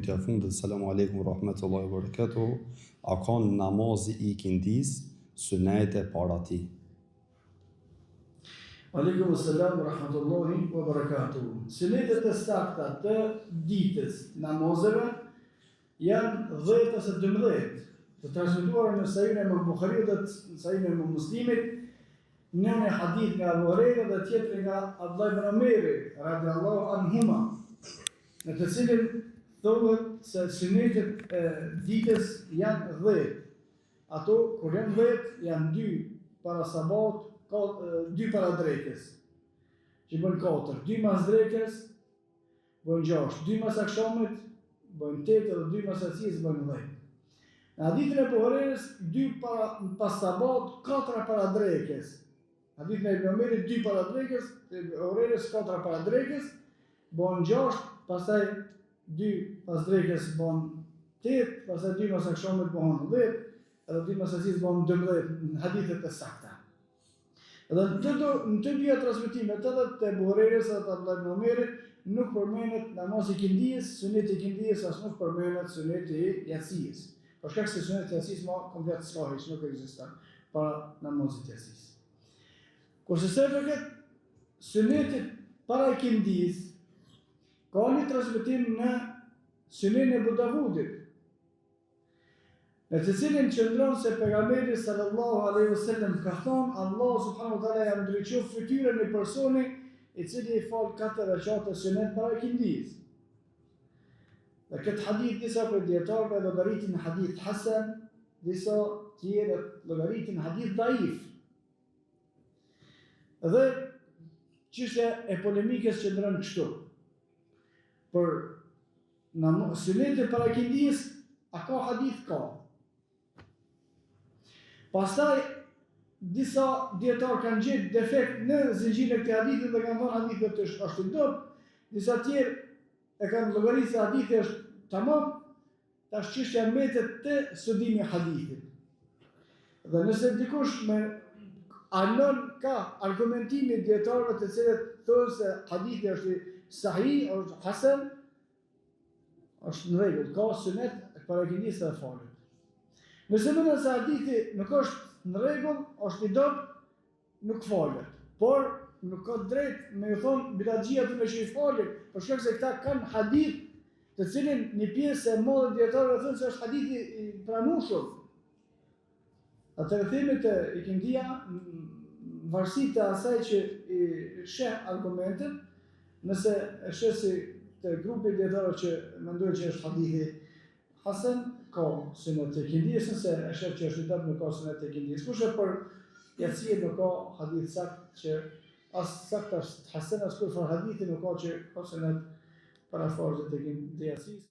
pyetja e fundit, selamu alaikum rahmetullahi wa barakatuh, a ka namazi i kindis sunete para tij? Aleikum selam rahmetullahi wa barakatuh. Sunetet e sakta të ditës namazeve janë 10 ose 12, të transmetuara në Sahihun e Imam Buhariut dhe në Sahihun e Imam Muslimit, në një hadith nga Abu Huraira dhe tjetër nga Abdullah ibn Umar radhiyallahu anhuma, në të cilin thuhet se sunetet e ditës janë 10. Ato kur janë 10 janë 2 para sabat, 2 para drekës, që bën 4, 2 mas drekës bën 6, 2 mas akşamit bën 8 dhe 2 mas acies bën 10. Në hadithin e Buhariut 2 pas sabat, 4 para drekës. Hadithin e Ibn Omerit 2 para drekës, Buhariut 4 para drekës bën 6, pastaj 2 pas drekës bën 8, pastaj 2 mas akşamit bën 10, edhe 2 mas acies bën 12 në hadithet e sakta. Dhe në të dyja transmetimet, edhe të Buhariut dhe të Abdullah ibn Omerit, nuk përmenet namazi i kindijës, suneti i kindijës, as nuk përmenet suneti i jacijës. Për shkak se suneti i jacijës ma komplet s'ka hiç, nuk ekziston para namazit të jacijës. Kurse se përket sunetit para kindijës, ka një transmetim në Sunenin e Abu Davudit, në të cilin qëndron se pejgamberi sallallahu alaihi wasallam ka thonë, Allah subhanahu wa taala ja ndriçon fytyrën e personi i cili i fal 4 rekate sunet para kindijës. Dhe këtë hadith disa për dietarëve llogaritin në hadith hasan, disa tjerë llogaritin në hadith daif. Dhe çështja e polemikës qëndron kështu. Për sunetin para kindijës, a ka hadith? Ka. Pastaj, disa dietarë kanë gjetë defekt në zinxhirin e këtij hadithi dhe kanë thënë hadithi është i dobët, disa tjerë e kanë llogaritur se hadithi është tamam, tash çështja mbetet te studimi i hadithit. Dhe nëse dikush me anon ka argumentime dietarëve të cilët thonë se hadithi është sahih, është hasan, është në rregull, ka sunet para kindijës së falit. Nëse mendon se hadithi nuk është në rregull, është i dobët, nuk falet. Por nuk ka drejt me u thonë bidaxhia të që i falet, për shkak se këta kanë hadith të cilin një pjesë e madhe dietarëve thonë se është hadithi i pranueshëm. Atëherë themi të i kindija në varësi të asaj që i sheh argumentet, nëse e sheh si të grupi dietarëve që mendojnë që është hadithi hasan, ka sunet e kindijës, nëse e shef që është i dobët, nuk ka sunet e kindijës. Kurse për jacije nuk ka hadith sakt që as sakt as hasan as kur hadithin nuk ka që ka sunet para farzit e kindijës.